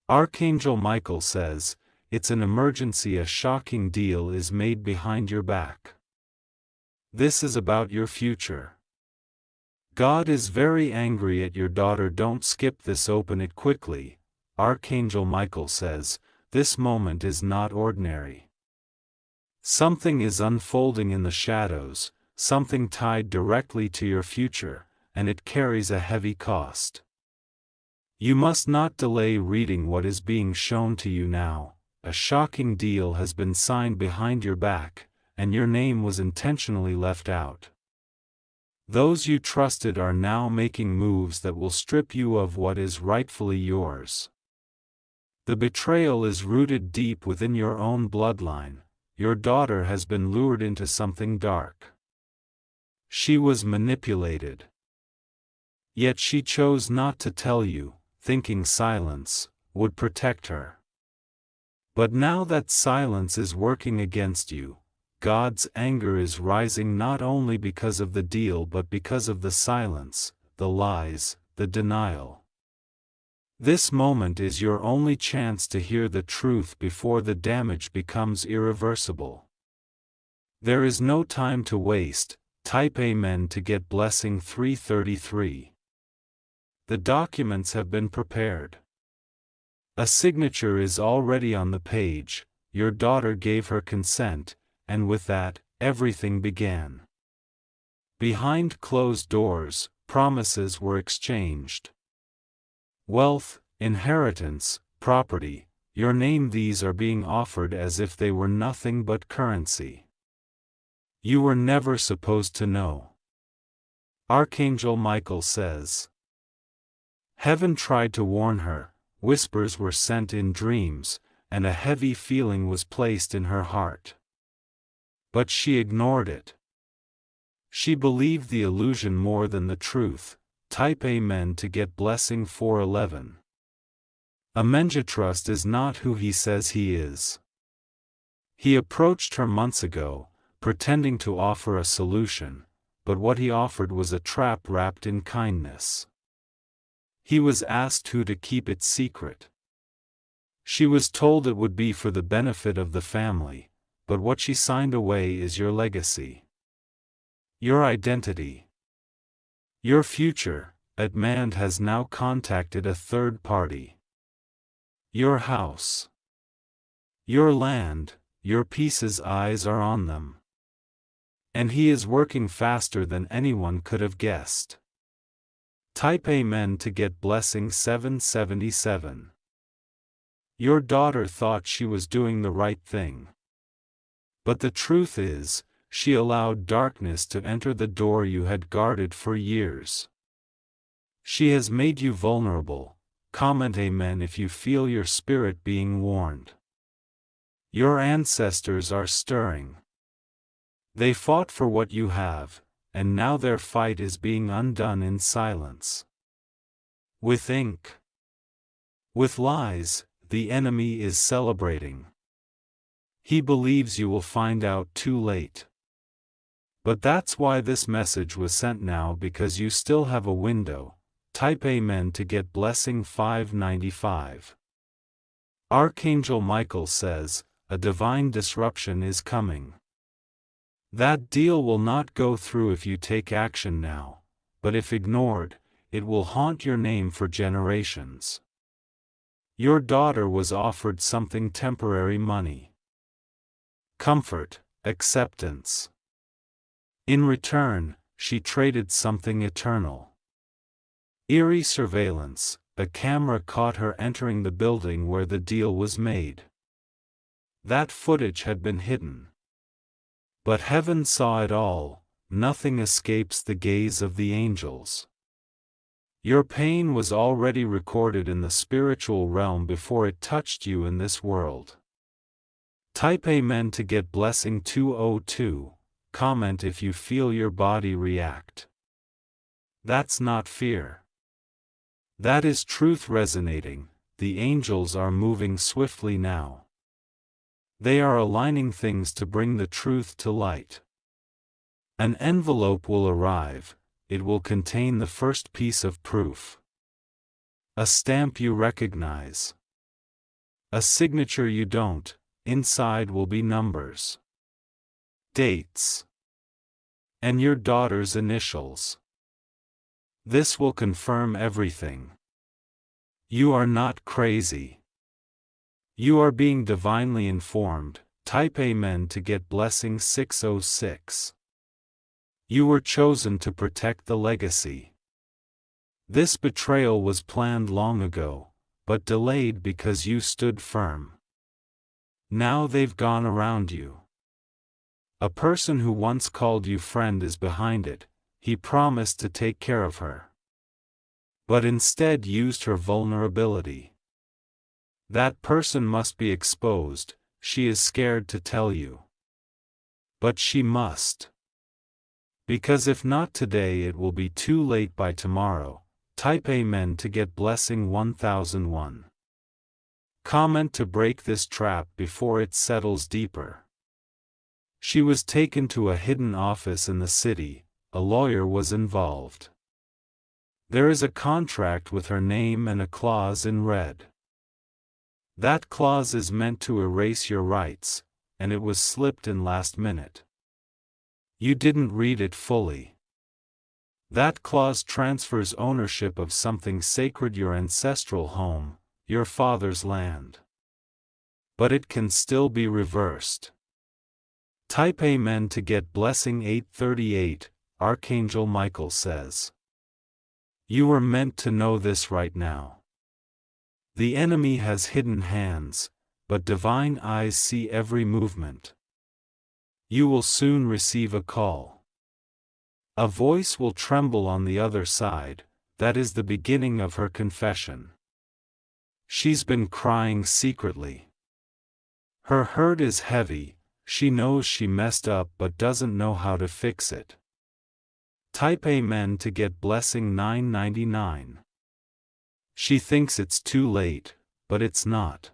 Archangel Michael says, it's an emergency, a shocking deal is made behind your back. This is about your future. God is very angry at your daughter. Don't skip this, open it quickly. Archangel Michael says, this moment is not ordinary. Something is unfolding in the shadows, something tied directly to your future, and it carries a heavy cost. You must not delay reading what is being shown to you now. A shocking deal has been signed behind your back, and your name was intentionally left out. Those you trusted are now making moves that will strip you of what is rightfully yours. The betrayal is rooted deep within your own bloodline. Your daughter has been lured into something dark. She was manipulated. Yet she chose not to tell you, thinking silence would protect her. But now that silence is working against you, God's anger is rising, not only because of the deal but because of the silence, the lies, the denial. This moment is your only chance to hear the truth before the damage becomes irreversible. There is no time to waste. Type Amen to get blessing 333. The documents have been prepared. A signature is already on the page. Your daughter gave her consent, and with that, everything began. Behind closed doors, promises were exchanged. Wealth, inheritance, property, your name, these are being offered as if they were nothing but currency. You were never supposed to know. Archangel Michael says. Heaven tried to warn her, whispers were sent in dreams, and a heavy feeling was placed in her heart. But she ignored it. She believed the illusion more than the truth. Type Amen to get blessing 411. Amengetrust is not who he says he is. He approached her months ago, pretending to offer a solution, but what he offered was a trap wrapped in kindness. He was asked who to keep it secret. She was told it would be for the benefit of the family, but what she signed away is your legacy. Your identity. Your future. Admand has now contacted a third party. Your house. Your land, your pieces, eyes are on them. And he is working faster than anyone could have guessed. Type Amen to get blessing 777. Your daughter thought she was doing the right thing. But the truth is, she allowed darkness to enter the door you had guarded for years. She has made you vulnerable. Comment Amen if you feel your spirit being warned. Your ancestors are stirring. They fought for what you have, and now their fight is being undone in silence. With ink. With lies, the enemy is celebrating. He believes you will find out too late. But that's why this message was sent now, because you still have a window. Type Amen to get blessing 595. Archangel Michael says, a divine disruption is coming. That deal will not go through if you take action now, but if ignored, it will haunt your name for generations. Your daughter was offered something temporary: money, comfort, acceptance. In return, she traded something eternal. Eerie surveillance. A camera caught her entering the building where the deal was made. That footage had been hidden. But heaven saw it all. Nothing escapes the gaze of the angels. Your pain was already recorded in the spiritual realm before it touched you in this world. Type Amen to get blessing 202. Comment if you feel your body react. That's not fear. That is truth resonating. The angels are moving swiftly now. They are aligning things to bring the truth to light. An envelope will arrive. It will contain the first piece of proof. A stamp you recognize. A signature you don't, inside will be numbers, dates, and your daughter's initials. This will confirm everything. You are not crazy. You are being divinely informed. Type Amen to get blessing 606. You were chosen to protect the legacy. This betrayal was planned long ago, but delayed because you stood firm. Now they've gone around you. A person who once called you friend is behind it. He promised to take care of her, but instead used her vulnerability. That person must be exposed. She is scared to tell you. But she must. Because if not today, it will be too late by tomorrow. Type Amen to get blessing 1001. Comment to break this trap before it settles deeper. She was taken to a hidden office in the city. A lawyer was involved. There is a contract with her name and a clause in red. That clause is meant to erase your rights, and it was slipped in last minute. You didn't read it fully. That clause transfers ownership of something sacred, your ancestral home, your father's land. But it can still be reversed. Type Amen to get blessing 838. Archangel Michael says, you were meant to know this right now. The enemy has hidden hands, but divine eyes see every movement. You will soon receive a call. A voice will tremble on the other side. That is the beginning of her confession. She's been crying secretly. Her hurt is heavy. She knows she messed up but doesn't know how to fix it. Type Amen to get blessing 999. She thinks it's too late, but it's not.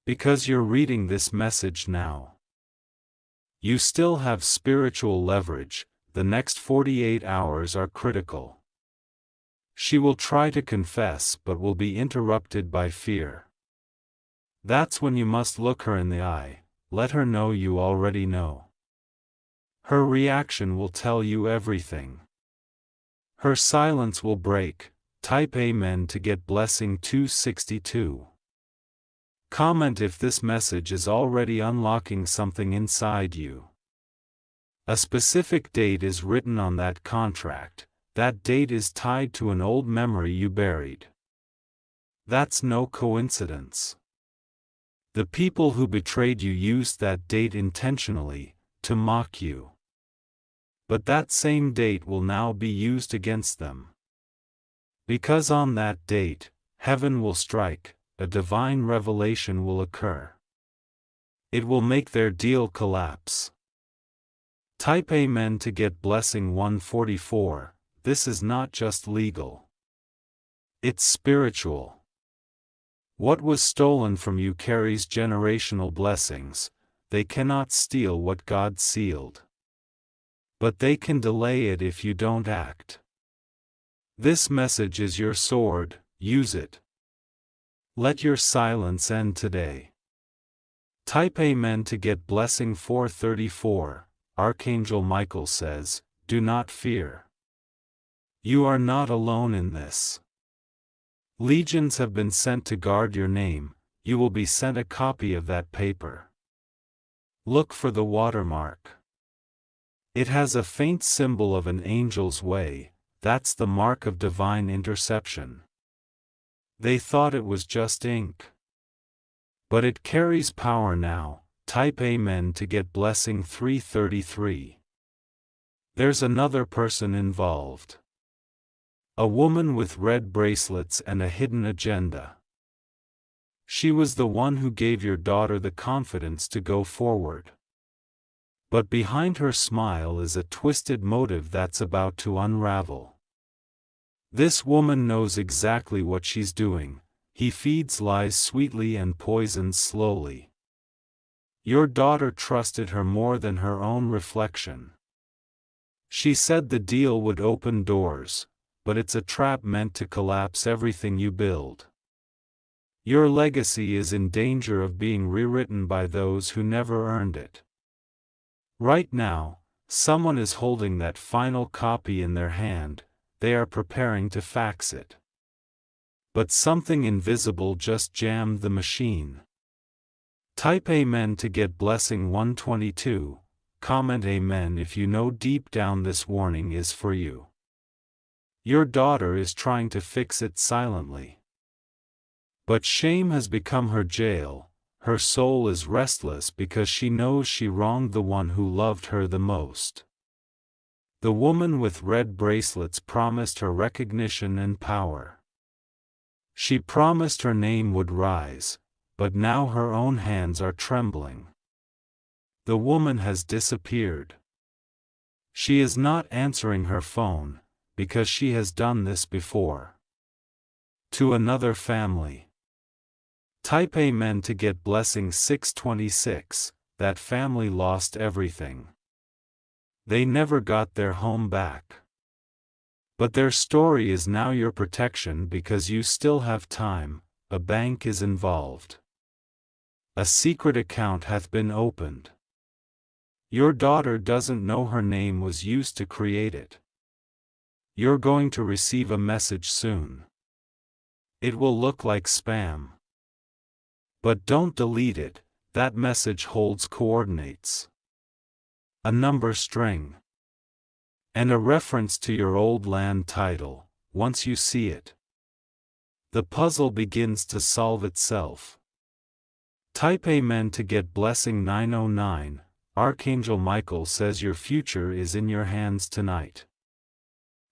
Because you're reading this message now. You still have spiritual leverage. The next 48 hours are critical. She will try to confess but will be interrupted by fear. That's when you must look her in the eye. Let her know you already know. Her reaction will tell you everything. Her silence will break. Type Amen to get blessing 262. Comment if this message is already unlocking something inside you. A specific date is written on that contract. That date is tied to an old memory you buried. That's no coincidence. The people who betrayed you used that date intentionally, to mock you. But that same date will now be used against them. Because on that date, heaven will strike, a divine revelation will occur. It will make their deal collapse. Type Amen to get blessing 144. This is not just legal. It's spiritual. What was stolen from you carries generational blessings. They cannot steal what God sealed. But they can delay it if you don't act. This message is your sword, use it. Let your silence end today. Type Amen to get blessing 434. Archangel Michael says, do not fear. You are not alone in this. Legions have been sent to guard your name. You will be sent a copy of that paper. Look for the watermark. It has a faint symbol of an angel's way. That's the mark of divine interception. They thought it was just ink. But it carries power now. Type Amen to get blessing 333. There's another person involved. A woman with red bracelets and a hidden agenda. She was the one who gave your daughter the confidence to go forward. But behind her smile is a twisted motive that's about to unravel. This woman knows exactly what she's doing. He feeds lies sweetly and poisons slowly. Your daughter trusted her more than her own reflection. She said the deal would open doors, but it's a trap meant to collapse everything you build. Your legacy is in danger of being rewritten by those who never earned it. Right now, someone is holding that final copy in their hand, they are preparing to fax it. But something invisible just jammed the machine. Type Amen to get blessing 122, comment Amen if you know deep down this warning is for you. Your daughter is trying to fix it silently. But shame has become her jail, her soul is restless because she knows she wronged the one who loved her the most. The woman with red bracelets promised her recognition and power. She promised her name would rise, but now her own hands are trembling. The woman has disappeared. She is not answering her phone, because she has done this before. To another family. Type Amen to get blessing 626, that family lost everything. They never got their home back. But their story is now your protection because you still have time, a bank is involved. A secret account hath been opened. Your daughter doesn't know her name was used to create it. You're going to receive a message soon. It will look like spam. But don't delete it, that message holds coordinates. A number string. And a reference to your old land title. Once you see it, the puzzle begins to solve itself. Type Amen to get blessing 909, Archangel Michael says your future is in your hands tonight.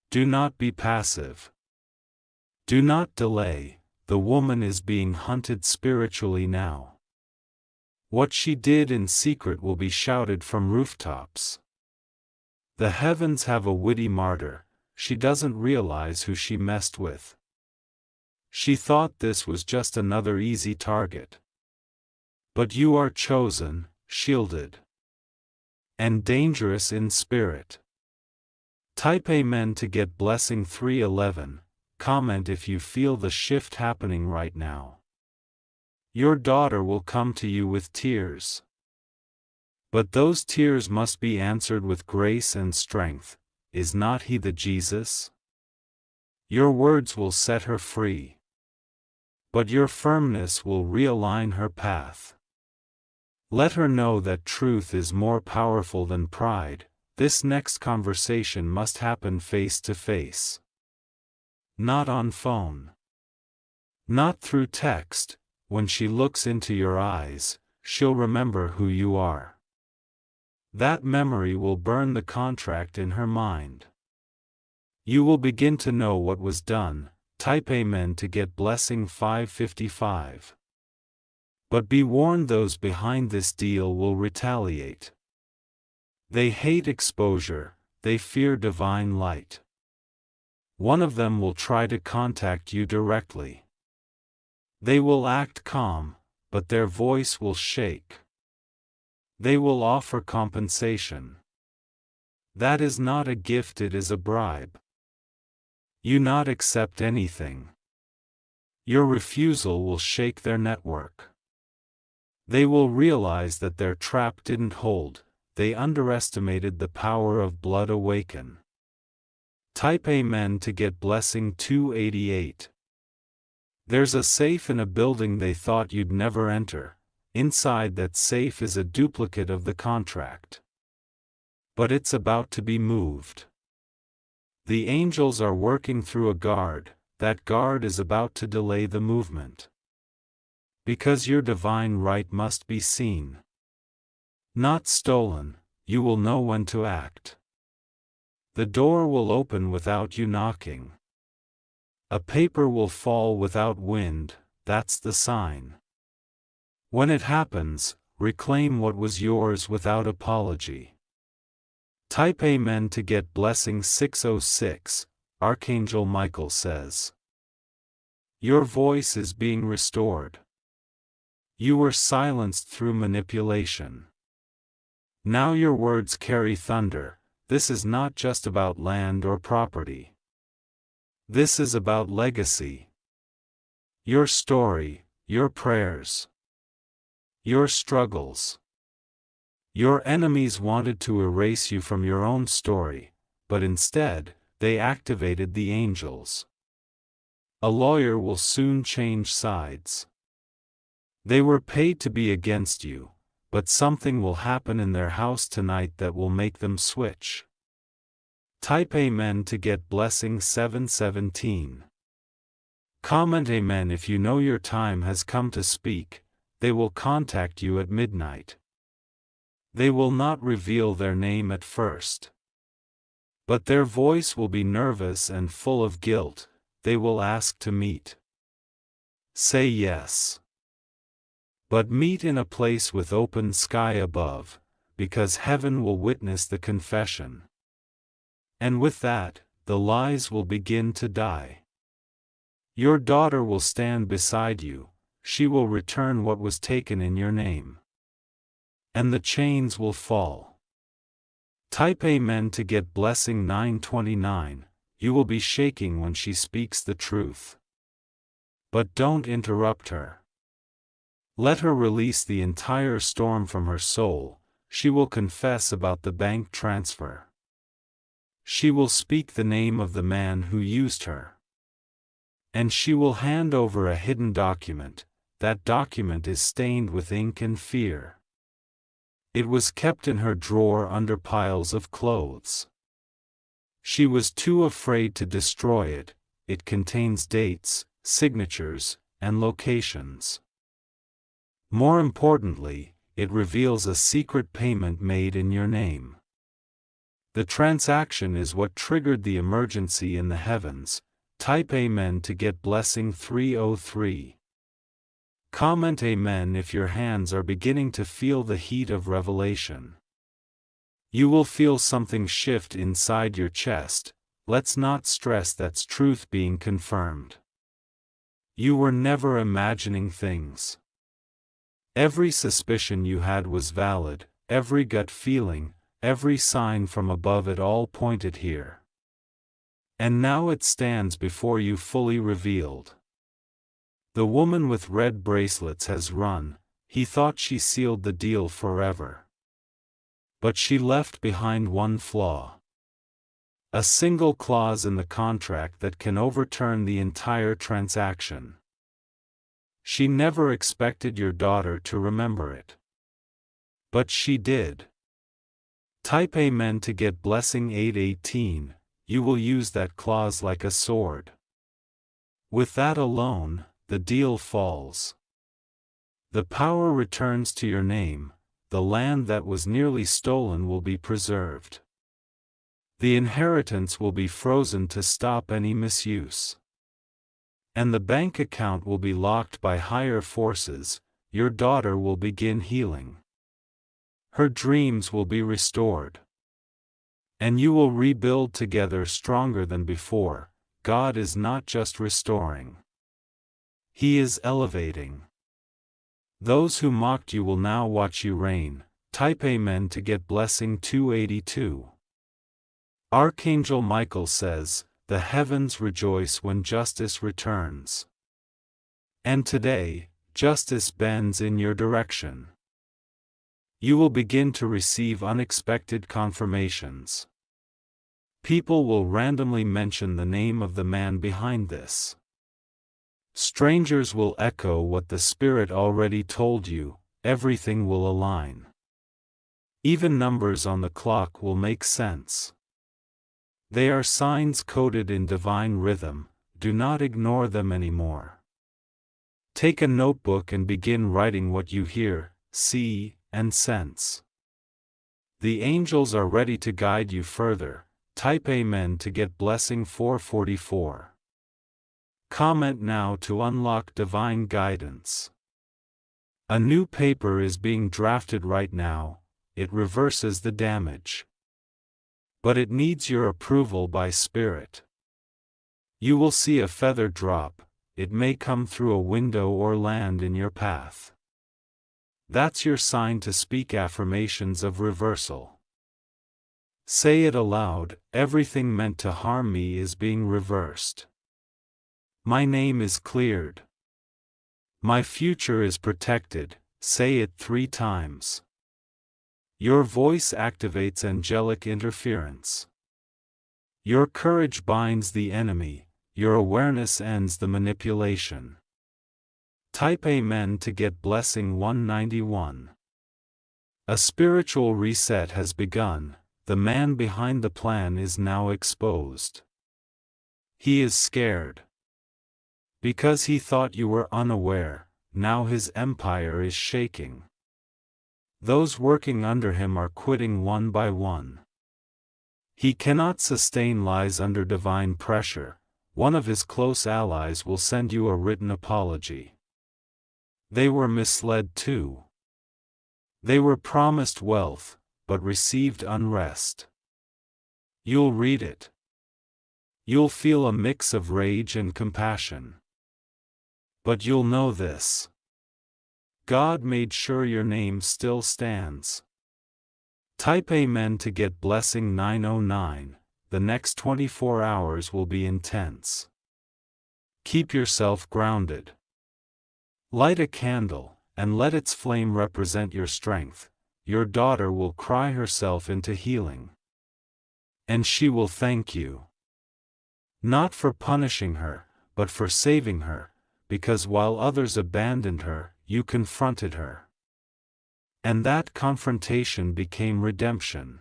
Do not be passive. Do not delay. The woman is being hunted spiritually now. What she did in secret will be shouted from rooftops. The heavens have a witty martyr, she doesn't realize who she messed with. She thought this was just another easy target. But you are chosen, shielded, and dangerous in spirit. Type Amen to get blessing 311. Comment if you feel the shift happening right now. Your daughter will come to you with tears. But those tears must be answered with grace and strength. Is not he the Jesus? Your words will set her free. But your firmness will realign her path. Let her know that truth is more powerful than pride. This next conversation must happen face to face. Not on phone. Not through text. When she looks into your eyes, she'll remember who you are. That memory will burn the contract in her mind. You will begin to know what was done. Type Amen to get blessing 555. But be warned, those behind this deal will retaliate. They hate exposure, they fear divine light. One of them will try to contact you directly. They will act calm, but their voice will shake. They will offer compensation. That is not a gift, it is a bribe. You not accept anything. Your refusal will shake their network. They will realize that their trap didn't hold, they underestimated the power of blood awaken. Type Amen to get blessing 288. There's a safe in a building they thought you'd never enter. Inside that safe is a duplicate of the contract. But it's about to be moved. The angels are working through a guard, that guard is about to delay the movement. Because your divine right must be seen. Not stolen, you will know when to act. The door will open without you knocking. A paper will fall without wind, that's the sign. When it happens, reclaim what was yours without apology. Type Amen to get blessing 606, Archangel Michael says. Your voice is being restored. You were silenced through manipulation. Now your words carry thunder. This is not just about land or property. This is about legacy. Your story, your prayers, your struggles. Your enemies wanted to erase you from your own story, but instead, they activated the angels. A lawyer will soon change sides. They were paid to be against you, but something will happen in their house tonight that will make them switch. Type Amen to get blessing 717. Comment Amen if you know your time has come to speak. They will contact you at midnight. They will not reveal their name at first. But their voice will be nervous and full of guilt. They will ask to meet. Say yes. But meet in a place with open sky above, because heaven will witness the confession. And with that, the lies will begin to die. Your daughter will stand beside you, she will return what was taken in your name. And the chains will fall. Type Amen to get blessing 929, you will be shaking when she speaks the truth. But don't interrupt her. Let her release the entire storm from her soul, she will confess about the bank transfer. She will speak the name of the man who used her. And she will hand over a hidden document. That document is stained with ink and fear. It was kept in her drawer under piles of clothes. She was too afraid to destroy it. It contains dates, signatures, and locations. More importantly, it reveals a secret payment made in your name. The transaction is what triggered the emergency in the heavens. Type Amen to get blessing 303. Comment Amen if your hands are beginning to feel the heat of revelation. You will feel something shift inside your chest. Let's not stress that's truth being confirmed. You were never imagining things. Every suspicion you had was valid, every gut feeling, every sign from above, it all pointed here. And now it stands before you fully revealed. The woman with red bracelets has run. He thought she sealed the deal forever. But she left behind one flaw. A single clause in the contract that can overturn the entire transaction. She never expected your daughter to remember it. But she did. Type Amen to get blessing 818, you will use that clause like a sword. With that alone, the deal falls. The power returns to your name, the land that was nearly stolen will be preserved. The inheritance will be frozen to stop any misuse. And the bank account will be locked by higher forces. Your daughter will begin healing. Her dreams will be restored. And you will rebuild together stronger than before. God is not just restoring. He is elevating. Those who mocked you will now watch you reign. Type Amen to get blessing 282. Archangel Michael says, the heavens rejoice when justice returns. And today, justice bends in your direction. You will begin to receive unexpected confirmations. People will randomly mention the name of the man behind this. Strangers will echo what the Spirit already told you, everything will align. Even numbers on the clock will make sense. They are signs coded in divine rhythm, do not ignore them anymore. Take a notebook and begin writing what you hear, see, and sense. The angels are ready to guide you further. Type Amen to get blessing 444. Comment now to unlock divine guidance. A new paper is being drafted right now, it reverses the damage. But it needs your approval by Spirit. You will see a feather drop, it may come through a window or land in your path. That's your sign to speak affirmations of reversal. Say it aloud, everything meant to harm me is being reversed. My name is cleared. My future is protected, say it 3 times. Your voice activates angelic interference. Your courage binds the enemy, your awareness ends the manipulation. Type Amen to get blessing 191. A spiritual reset has begun, the man behind the plan is now exposed. He is scared. Because he thought you were unaware, now his empire is shaking. Those working under him are quitting one by one. He cannot sustain lies under divine pressure. One of his close allies will send you a written apology. They were misled too. They were promised wealth, but received unrest. You'll read it. You'll feel a mix of rage and compassion. But you'll know this. God made sure your name still stands. Type Amen to get blessing 909. The next 24 hours will be intense. Keep yourself grounded. Light a candle, and let its flame represent your strength. Your daughter will cry herself into healing. And she will thank you. Not for punishing her, but for saving her, because while others abandoned her, you confronted her. And that confrontation became redemption.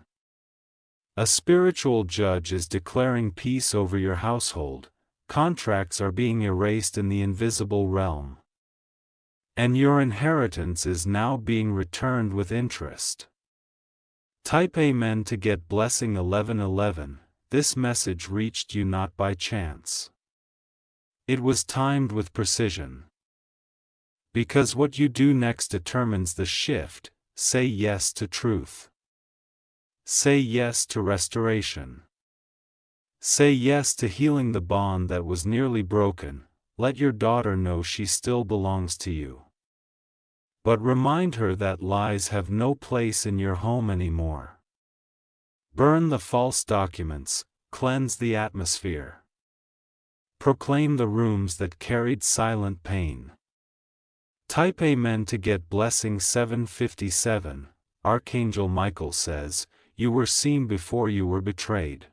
A spiritual judge is declaring peace over your household, contracts are being erased in the invisible realm. And your inheritance is now being returned with interest. Type Amen to get blessing 1111. This message reached you not by chance. It was timed with precision. Because what you do next determines the shift, say yes to truth. Say yes to restoration. Say yes to healing the bond that was nearly broken. Let your daughter know she still belongs to you. But remind her that lies have no place in your home anymore. Burn the false documents, cleanse the atmosphere. Proclaim the rooms that carried silent pain. Type Amen to get blessing 757. Archangel Michael says, you were seen before you were betrayed.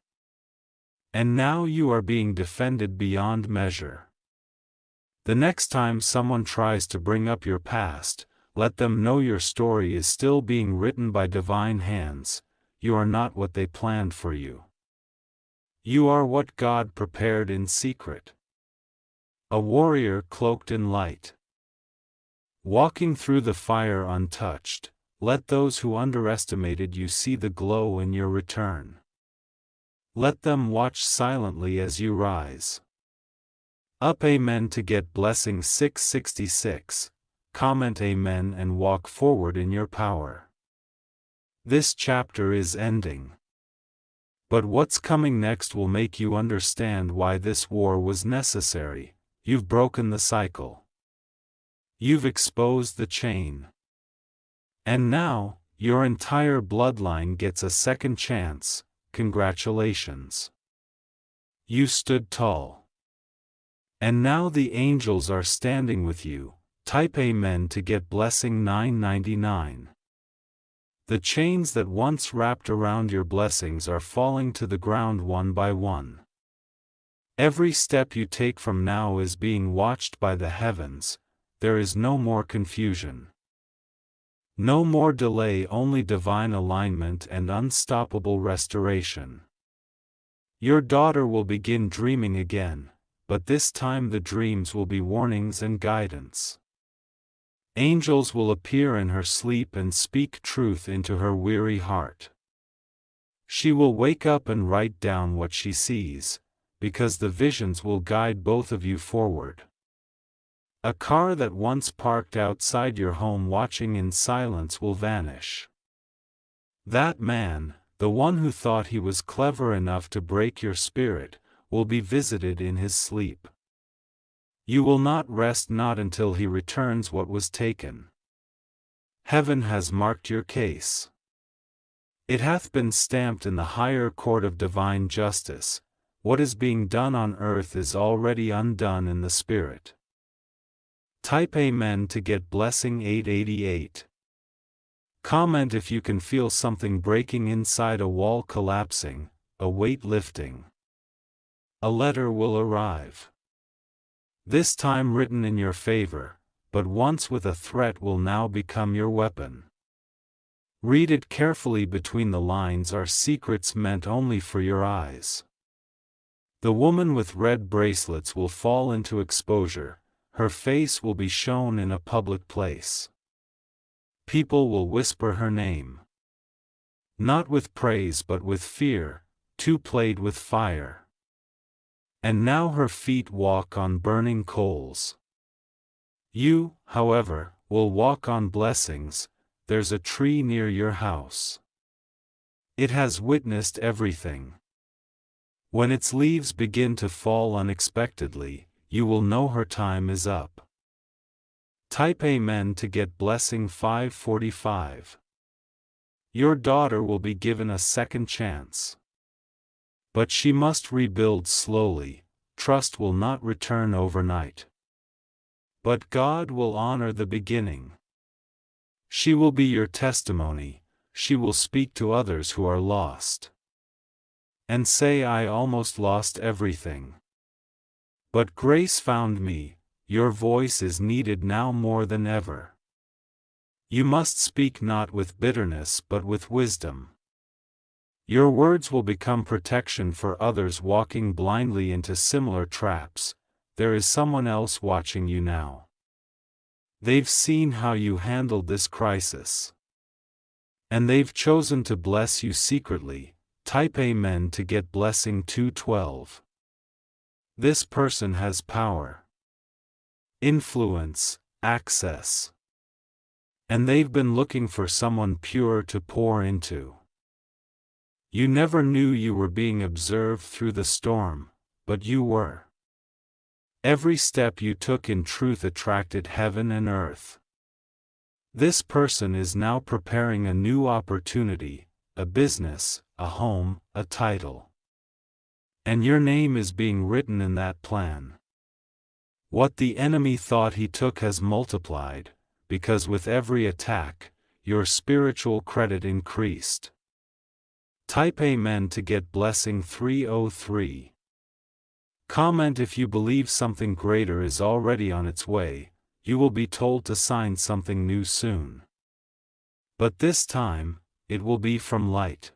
And now you are being defended beyond measure. The next time someone tries to bring up your past, let them know your story is still being written by divine hands. You are not what they planned for you. You are what God prepared in secret. A warrior cloaked in light. Walking through the fire untouched, let those who underestimated you see the glow in your return. Let them watch silently as you rise. Up Amen to get blessing 666. Comment Amen and walk forward in your power. This chapter is ending. But what's coming next will make you understand why this war was necessary. You've broken the cycle. You've exposed the chain. And now, your entire bloodline gets a second chance. Congratulations. You stood tall. And now the angels are standing with you. Type Amen to get blessing 999. The chains that once wrapped around your blessings are falling to the ground one by one. Every step you take from now is being watched by the heavens. There is no more confusion. No more delay, only divine alignment and unstoppable restoration. Your daughter will begin dreaming again, but this time the dreams will be warnings and guidance. Angels will appear in her sleep and speak truth into her weary heart. She will wake up and write down what she sees, because the visions will guide both of you forward. A car that once parked outside your home watching in silence will vanish. That man, the one who thought he was clever enough to break your spirit, will be visited in his sleep. You will not rest, not until he returns what was taken. Heaven has marked your case. It hath been stamped in the higher court of divine justice. What is being done on earth is already undone in the spirit. Type Amen to get blessing 888. Comment if you can feel something breaking inside, a wall collapsing, a weight lifting. A letter will arrive. This time written in your favor, but once with a threat will now become your weapon. Read it carefully. Between the lines are secrets meant only for your eyes. The woman with red bracelets will fall into exposure, her face will be shown in a public place. People will whisper her name. Not with praise but with fear, too played with fire. And now her feet walk on burning coals. You, however, will walk on blessings. There's a tree near your house. It has witnessed everything. When its leaves begin to fall unexpectedly, you will know her time is up. Type Amen to get blessing 545. Your daughter will be given a second chance. But she must rebuild slowly. Trust will not return overnight. But God will honor the beginning. She will be your testimony. She will speak to others who are lost. And say, I almost lost everything. But grace found me. Your voice is needed now more than ever. You must speak not with bitterness but with wisdom. Your words will become protection for others walking blindly into similar traps. There is someone else watching you now. They've seen how you handled this crisis. And they've chosen to bless you secretly. Type Amen to get blessing 212. This person has power, influence, access. And they've been looking for someone pure to pour into. You never knew you were being observed through the storm, but you were. Every step you took in truth attracted heaven and earth. This person is now preparing a new opportunity, a business, a home, a title. And your name is being written in that plan. What the enemy thought he took has multiplied, because with every attack, your spiritual credit increased. Type Amen to get blessing 303. Comment if you believe something greater is already on its way. You will be told to sign something new soon. But this time, it will be from light.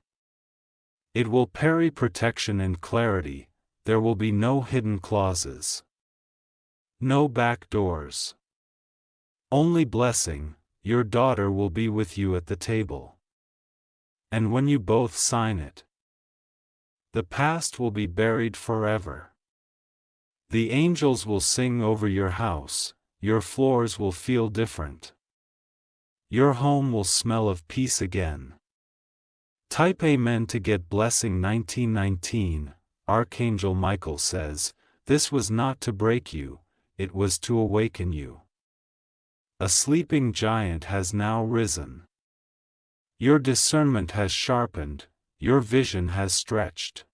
It will parry protection and clarity. There will be no hidden clauses. No back doors. Only blessing. Your daughter will be with you at the table. And when you both sign it, the past will be buried forever. The angels will sing over your house. Your floors will feel different. Your home will smell of peace again. Type Amen to get blessing 1919. Archangel Michael says, this was not to break you, it was to awaken you. A sleeping giant has now risen. Your discernment has sharpened, your vision has stretched.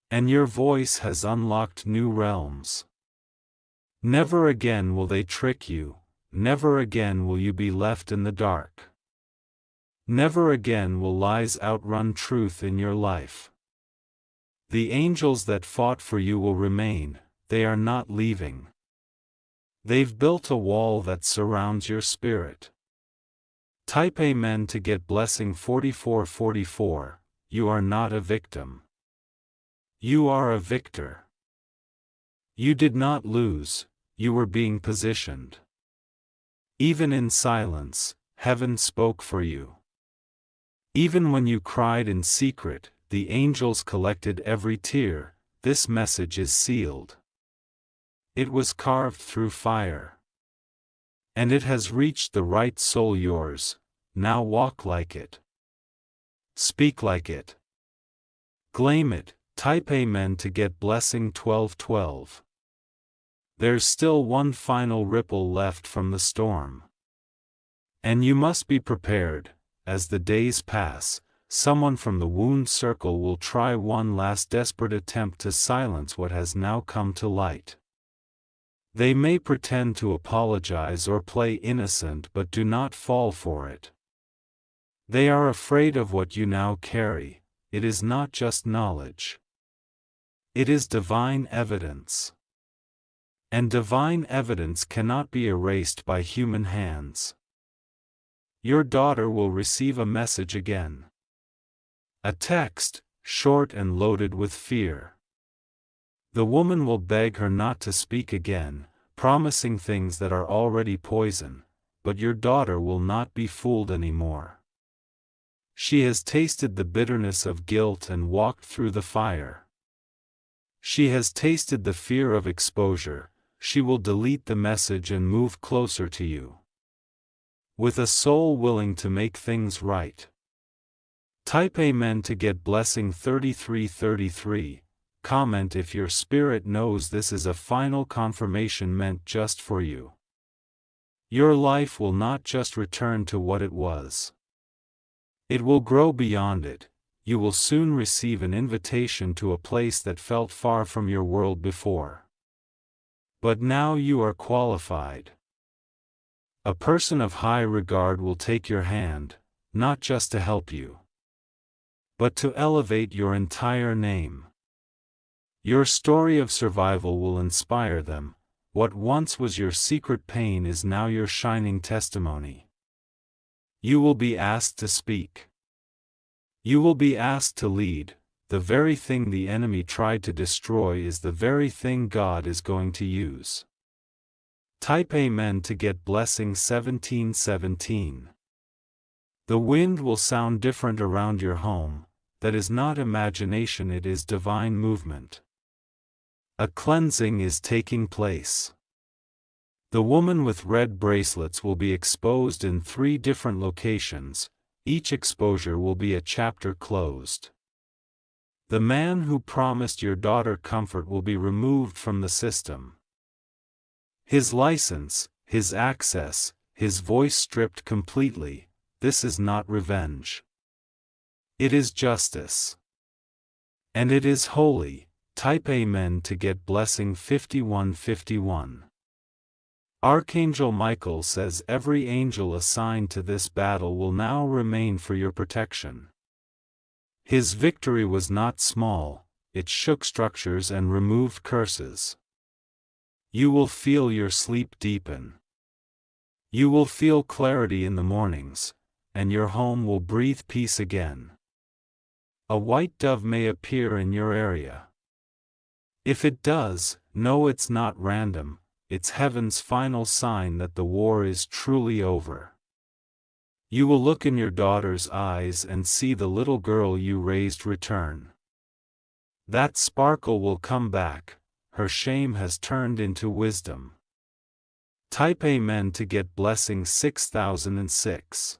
And your voice has unlocked new realms. Never again will they trick you, never again will you be left in the dark. Never again will lies outrun truth in your life. The angels that fought for you will remain, they are not leaving. They've built a wall that surrounds your spirit. Type Amen to get blessing 4444. You are not a victim. You are a victor. You did not lose, you were being positioned. Even in silence, heaven spoke for you. Even when you cried in secret, the angels collected every tear. This message is sealed. It was carved through fire. And it has reached the right soul, yours. Now walk like it. Speak like it. Claim it. Type Amen to get blessing 1212. There's still one final ripple left from the storm. And you must be prepared. As the days pass, someone from the wound circle will try one last desperate attempt to silence what has now come to light. They may pretend to apologize or play innocent but do not fall for it. They are afraid of what you now carry. It is not just knowledge. It is divine evidence. And divine evidence cannot be erased by human hands. Your daughter will receive a message again. A text, short and loaded with fear. The woman will beg her not to speak again, promising things that are already poison, but your daughter will not be fooled anymore. She has tasted the bitterness of guilt and walked through the fire. She has tasted the fear of exposure. She will delete the message and move closer to you. With a soul willing to make things right. Type Amen to get blessing 3333. Comment if your spirit knows this is a final confirmation meant just for you. Your life will not just return to what it was. It will grow beyond it. You will soon receive an invitation to a place that felt far from your world before. But now you are qualified. A person of high regard will take your hand, not just to help you, but to elevate your entire name. Your story of survival will inspire them. What once was your secret pain is now your shining testimony. You will be asked to speak. You will be asked to lead. The very thing the enemy tried to destroy is the very thing God is going to use. Type Amen to get blessing 1717. The wind will sound different around your home. That is not imagination, it is divine movement. A cleansing is taking place. The woman with red bracelets will be exposed in 3 different locations. Each exposure will be a chapter closed. The man who promised your daughter comfort will be removed from the system. His license, his access, his voice stripped completely. This is not revenge. It is justice. And it is holy. Type Amen to get blessing 5151. Archangel Michael says every angel assigned to this battle will now remain for your protection. His victory was not small, it shook structures and removed curses. You will feel your sleep deepen. You will feel clarity in the mornings, and your home will breathe peace again. A white dove may appear in your area. If it does, know it's not random, it's heaven's final sign that the war is truly over. You will look in your daughter's eyes and see the little girl you raised return. That sparkle will come back, her shame has turned into wisdom. Type Amen to get blessing 6006.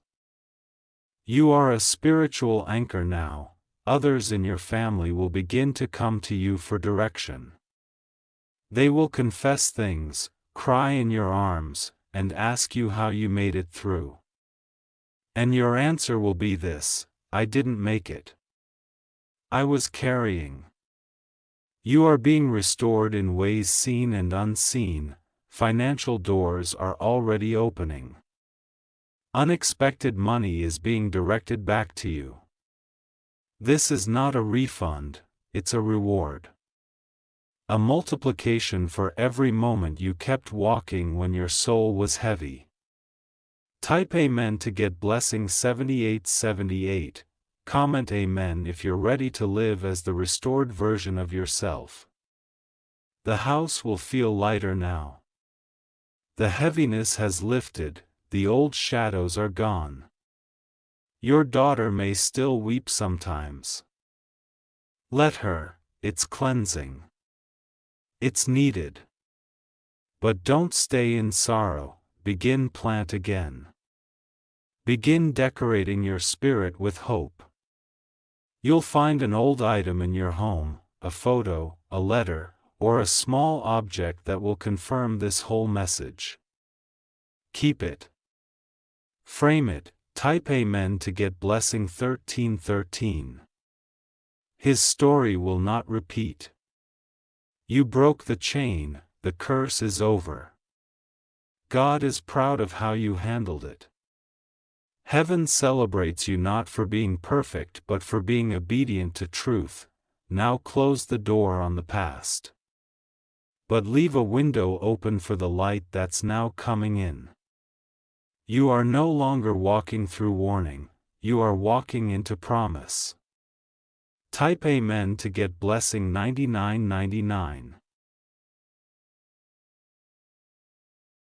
You are a spiritual anchor now. Others in your family will begin to come to you for direction. They will confess things, cry in your arms, and ask you how you made it through. And your answer will be this: I didn't make it. I was carrying. You are being restored in ways seen and unseen. Financial doors are already opening. Unexpected money is being directed back to you. This is not a refund, it's a reward. A multiplication for every moment you kept walking when your soul was heavy. Type Amen to get blessing 7878. Comment Amen if you're ready to live as the restored version of yourself. The house will feel lighter now. The heaviness has lifted, the old shadows are gone. Your daughter may still weep sometimes. Let her, it's cleansing. It's needed. But don't stay in sorrow, begin plant again. Begin decorating your spirit with hope. You'll find an old item in your home, a photo, a letter, or a small object that will confirm this whole message. Keep it. Frame it. Type Amen to get blessing 1313. His story will not repeat. You broke the chain, the curse is over. God is proud of how you handled it. Heaven celebrates you not for being perfect but for being obedient to truth. Now close the door on the past. But leave a window open for the light that's now coming in. You are no longer walking through warning, you are walking into promise. Type Amen to get blessing 99.99.